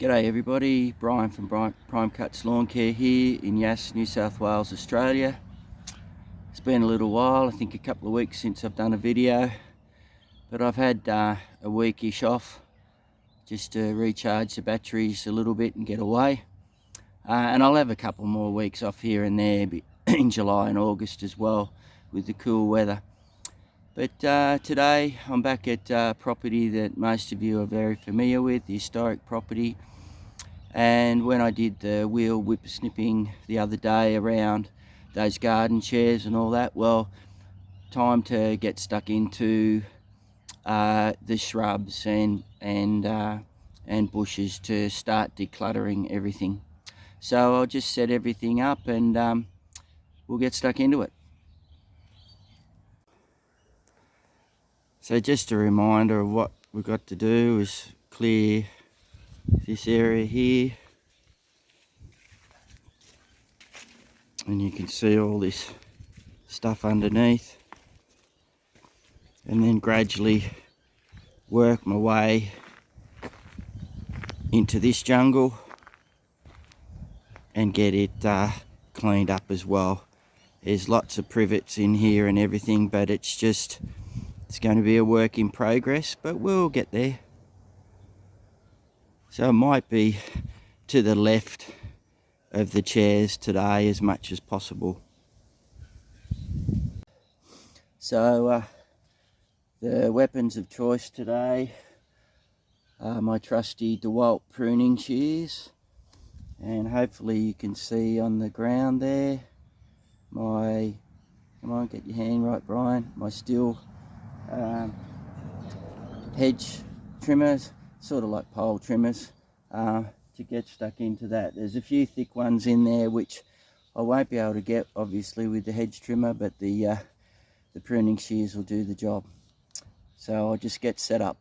G'day everybody, Brian from Prime Cuts Lawn Care here in Yass, New South Wales, Australia. It's been a little while, I think a couple of weeks since I've done a video, but I've had a weekish off just to recharge the batteries a little bit and get away. And I'll have a couple more weeks off here and there in July and August as well with the cool weather. But today I'm back at a property that most of you are very familiar with, the historic property. And when I did the wheel whip snipping the other day around those garden chairs and all that, well, time to get stuck into the shrubs and bushes to start decluttering everything. So I'll just set everything up and we'll get stuck into it. So just a reminder of what we've got to do is clear this area here, and you can see all this stuff underneath, and then gradually work my way into this jungle and get it cleaned up as well. There's lots of privets in here and everything, but it's going to be a work in progress, but we'll get there. So it might be to the left of the chairs today as much as possible. So the weapons of choice today are my trusty DeWalt pruning shears, and hopefully you can see on the ground there my, come on, get your hand right Brian, my steel hedge trimmers, sort of like pole trimmers, to get stuck into that. There's a few thick ones in there which I won't be able to get obviously with the hedge trimmer, but the pruning shears will do the job. So I'll just get set up.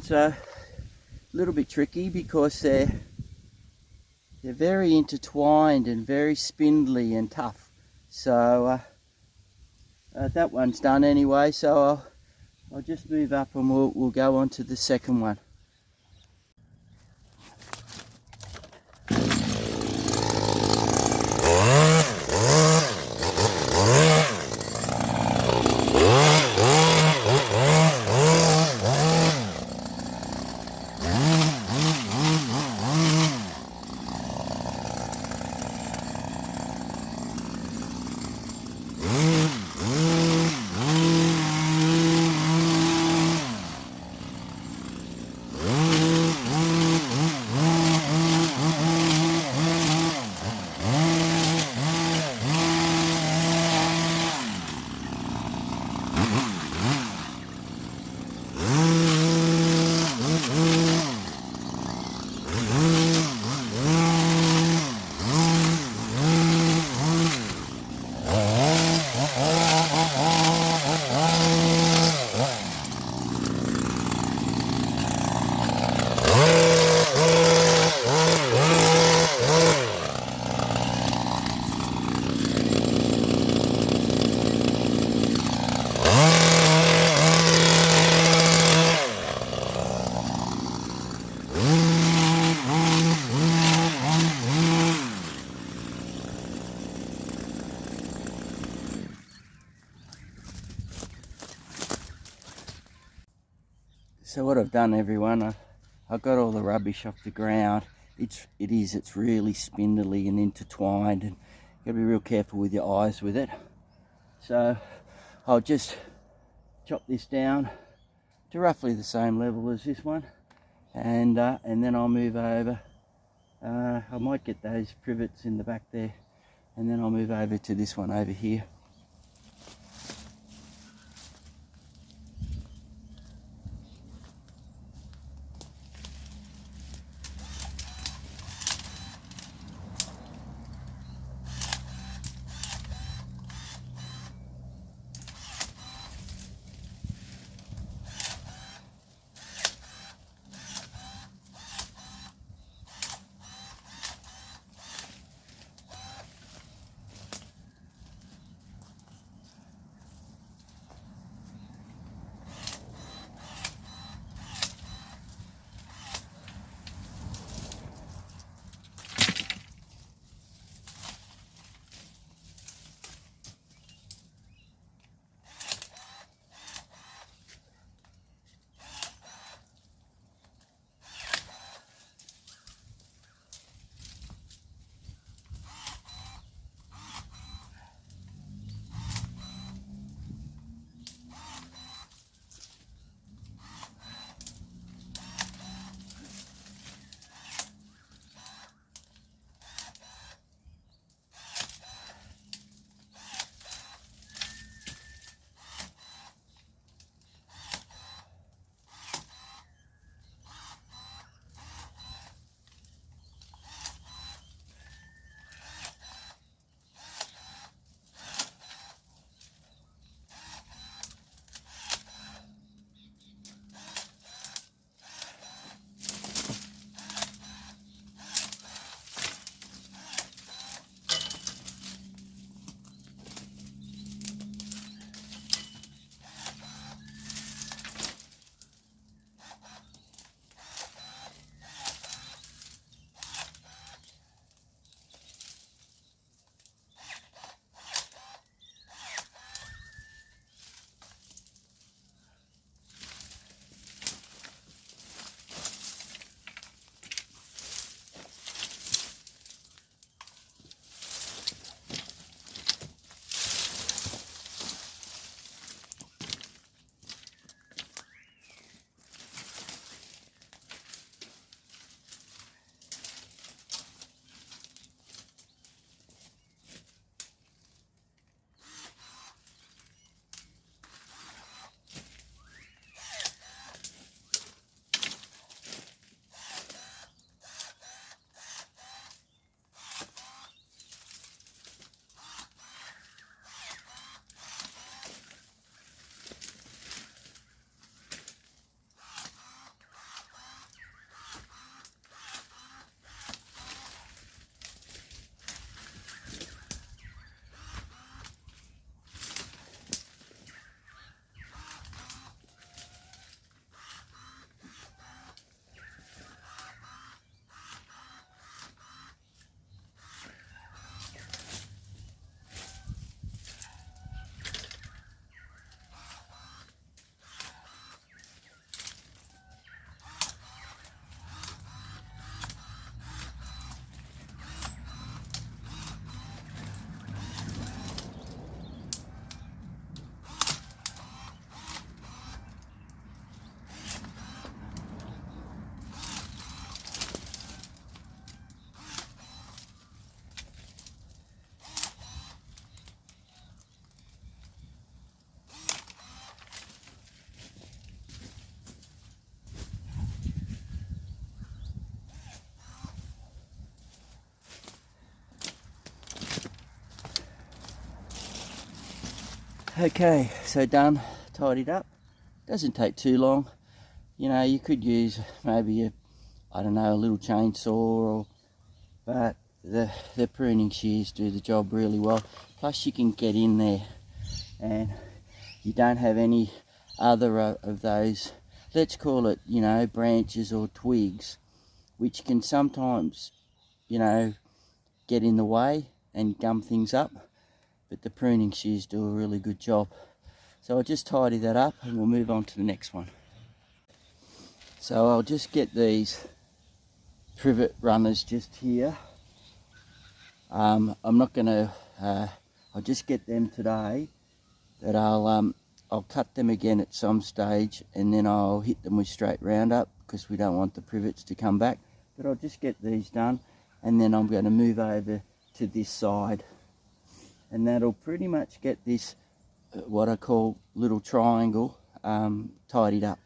So a little bit tricky because they're very intertwined and very spindly and tough. So that one's done anyway, so I'll just move up and we'll go on to the second one. So what I've done, everyone, I've got all the rubbish off the ground. It's really spindly and intertwined, and you've got to be real careful with your eyes with it. So I'll just chop this down to roughly the same level as this one, and then I'll move over. I might get those privets in the back there, and then I'll move over to this one over here. Okay, so done, tidied up. Doesn't take too long. You know, you could use maybe I don't know, a little chainsaw, but the pruning shears do the job really well. Plus you can get in there and you don't have any other of those, let's call it, you know, branches or twigs, which can sometimes, you know, get in the way and gum things up, but the pruning shears do a really good job. So I'll just tidy that up and we'll move on to the next one. So I'll just get these privet runners just here. I'm not gonna, I'll just get them today, but I'll cut them again at some stage and then I'll hit them with straight roundup because we don't want the privets to come back. But I'll just get these done and then I'm going to move over to this side, and that'll pretty much get this what I call little triangle tidied up.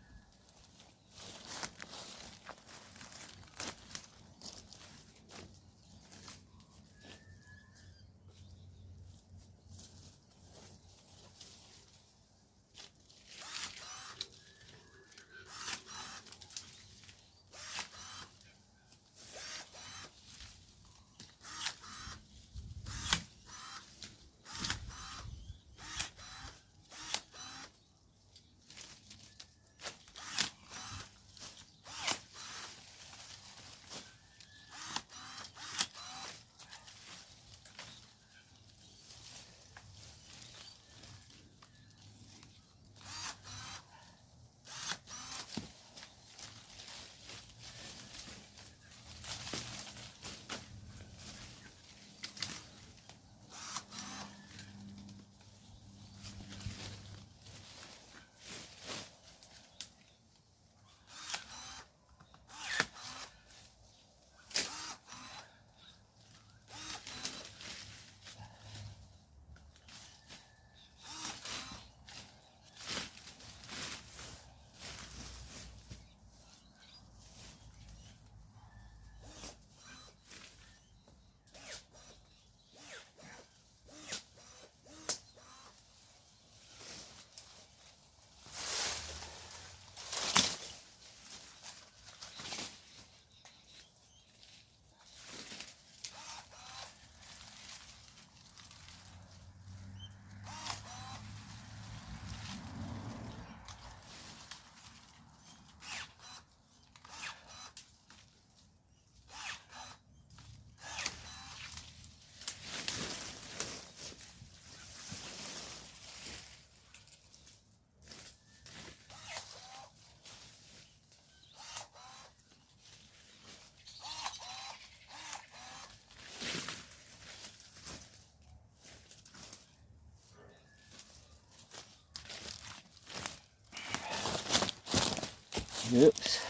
Oops,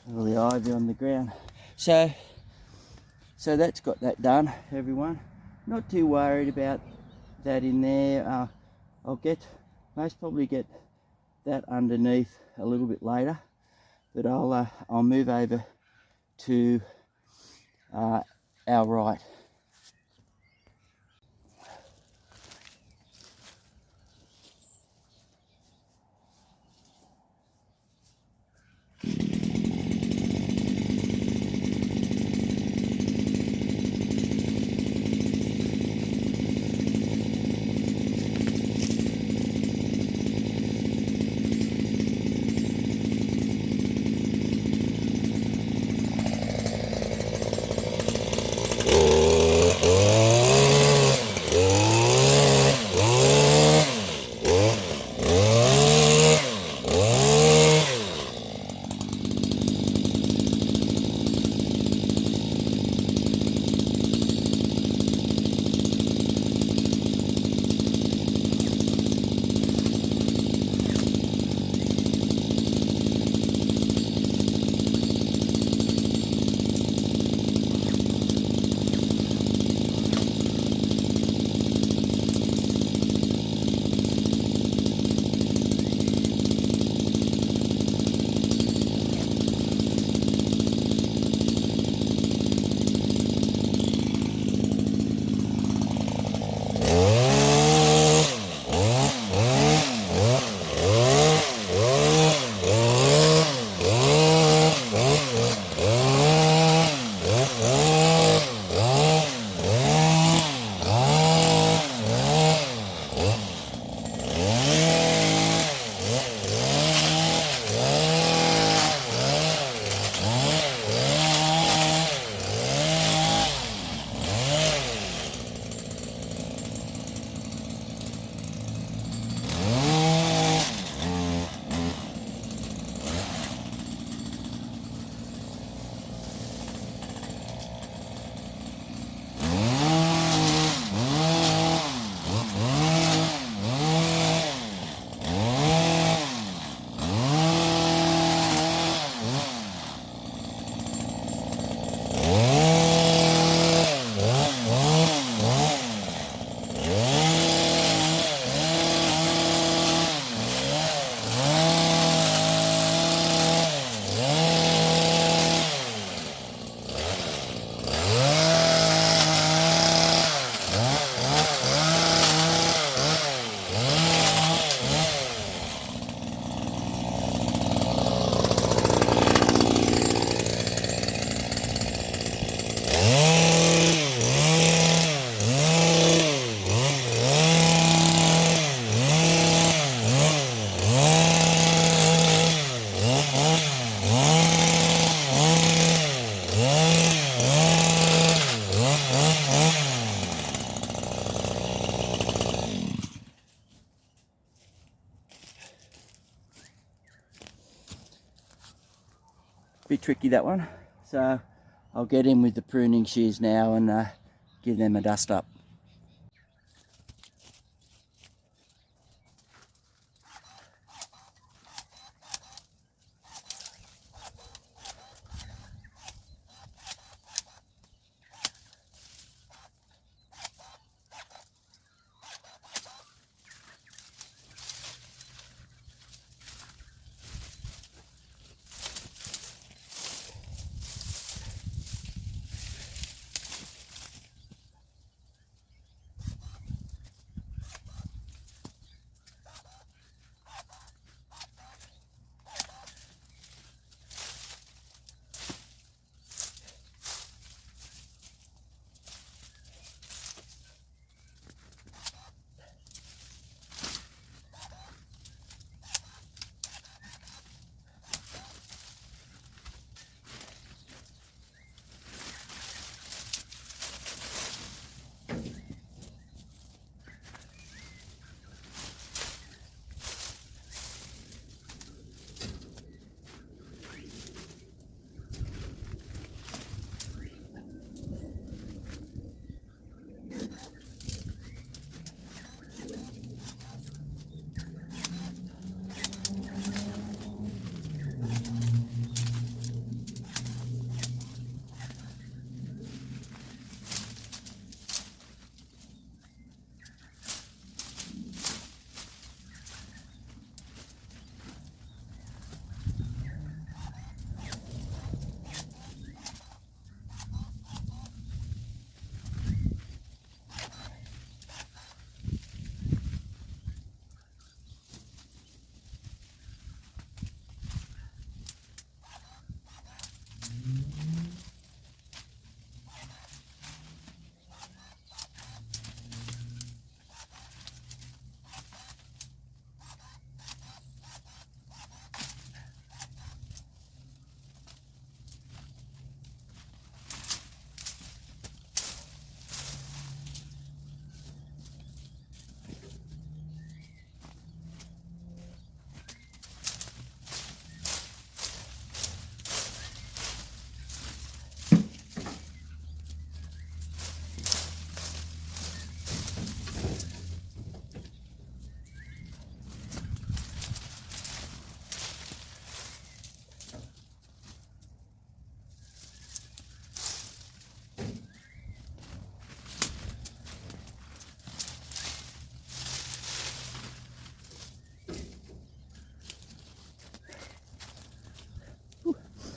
all the ivy on the ground. So that's got that done, everyone. Not too worried about that in there. I'll most probably get that underneath a little bit later, but I'll move over to our right. bit tricky, that one. So I'll get in with the pruning shears now and give them a dust up.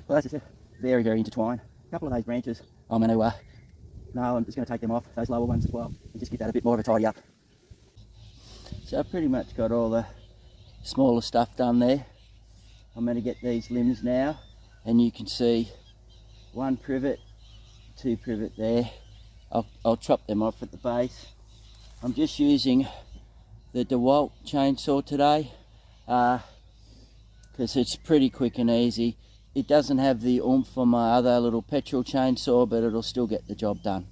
Well, that's just very, very intertwined. A couple of those branches, I'm going to, I'm just going to take them off, those lower ones as well, and just give that a bit more of a tidy up. So I've pretty much got all the smaller stuff done there. I'm going to get these limbs now, and you can see one privet, two privet there. I'll chop them off at the base. I'm just using the DeWalt chainsaw today, because it's pretty quick and easy. It doesn't have the oomph on my other little petrol chainsaw, but it'll still get the job done.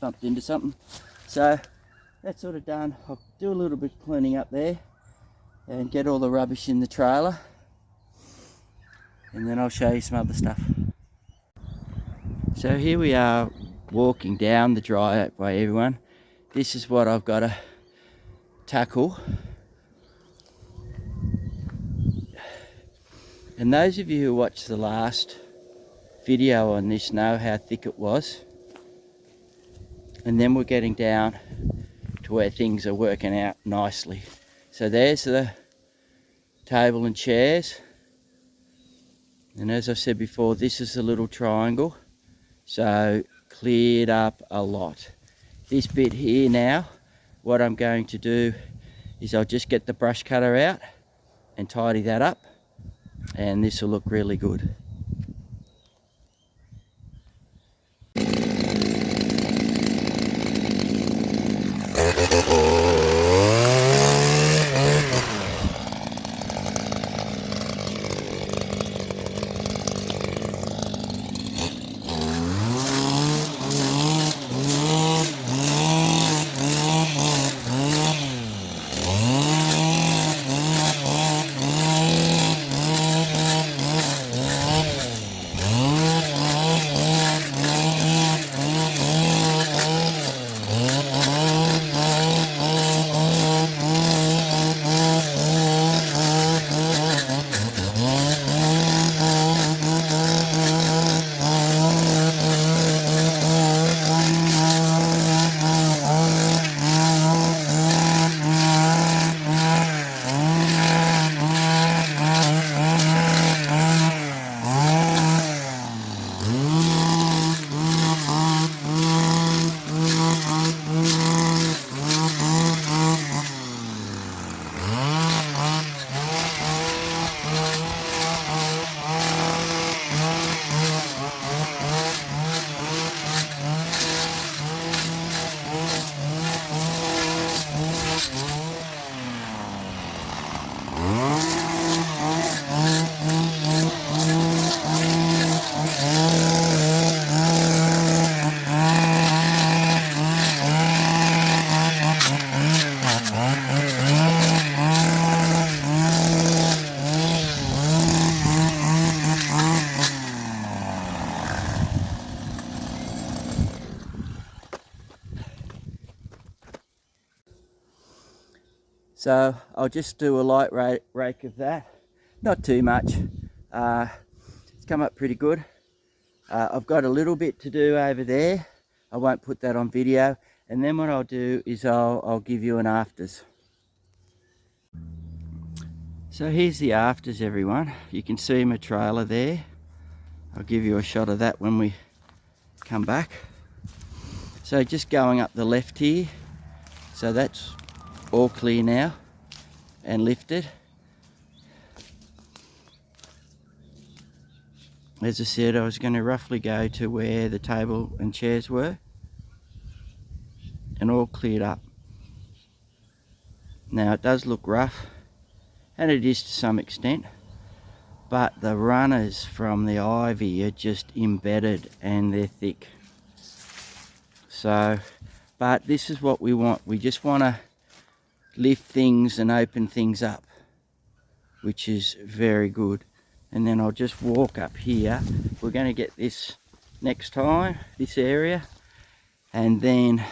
bumped into something. So that's sort of done. I'll do a little bit of cleaning up there and get all the rubbish in the trailer, and then I'll show you some other stuff. So here we are walking down the dry oak way, everyone. This is what I've got to tackle. And those of you who watched the last video on this know how thick it was. And then we're getting down to where things are working out nicely. So there's the table and chairs. And as I said before, this is a little triangle. So cleared up a lot. This bit here now, what I'm going to do is I'll just get the brush cutter out and tidy that up. And this will look really good. So I'll just do a light rake of that, not too much. It's come up pretty good. I've got a little bit to do over there. I won't put that on video, and then what I'll do is I'll give you an afters. So here's the afters, everyone. You can see my trailer there. I'll give you a shot of that when we come back. So just going up the left here, so that's all clear now and lifted. As I said, I was going to roughly go to where the table and chairs were, and all cleared up. Now it does look rough, and it is to some extent, but the runners from the ivy are just embedded and they're thick. So, but this is what we want. We just want to lift things and open things up, which is very good. And then I'll just walk up here. We're going to get this next time, this area, and then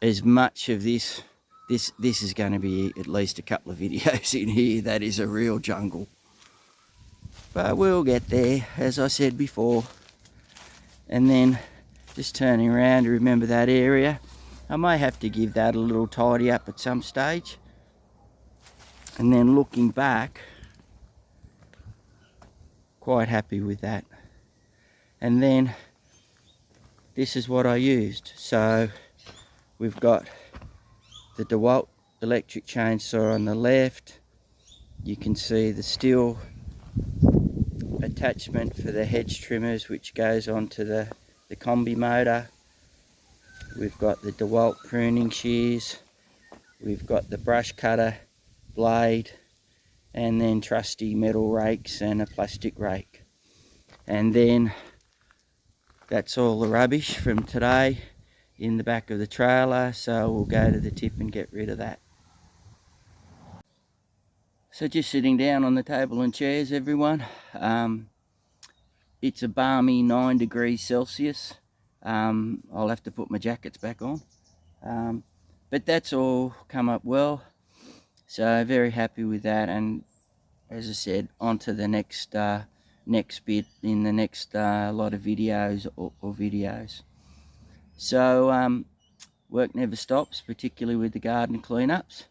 as much of this is going to be at least a couple of videos in here. That is a real jungle, but we'll get there, as I said before. And then just turning around to remember that area. I may have to give that a little tidy up at some stage. And then looking back, quite happy with that. And then this is what I used. So we've got the DeWalt electric chainsaw on the left. You can see the steel attachment for the hedge trimmers, which goes onto the combi motor. We've got the DeWalt pruning shears, we've got the brush cutter blade, and then trusty metal rakes and a plastic rake. And then that's all the rubbish from today in the back of the trailer, so we'll go to the tip and get rid of that. So just sitting down on the table and chairs, everyone. It's a balmy 9 degrees Celsius. I'll have to put my jackets back on. But that's all come up well. So very happy with that, and as I said, on to the next bit in the next lot of videos or videos. So work never stops, particularly with the garden cleanups.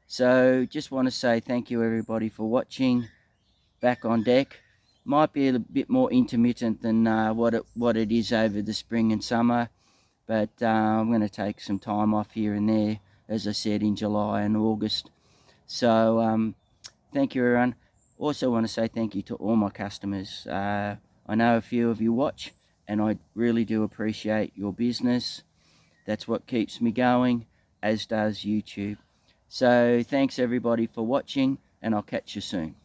So just want to say thank you everybody for watching. Back on deck. Might be a bit more intermittent than what it is over the spring and summer, but I'm going to take some time off here and there, as I said, in July and August. So thank you everyone. Also want to say thank you to all my customers. I know a few of you watch, and I really do appreciate your business. That's what keeps me going, as does YouTube. So thanks everybody for watching, and I'll catch you soon.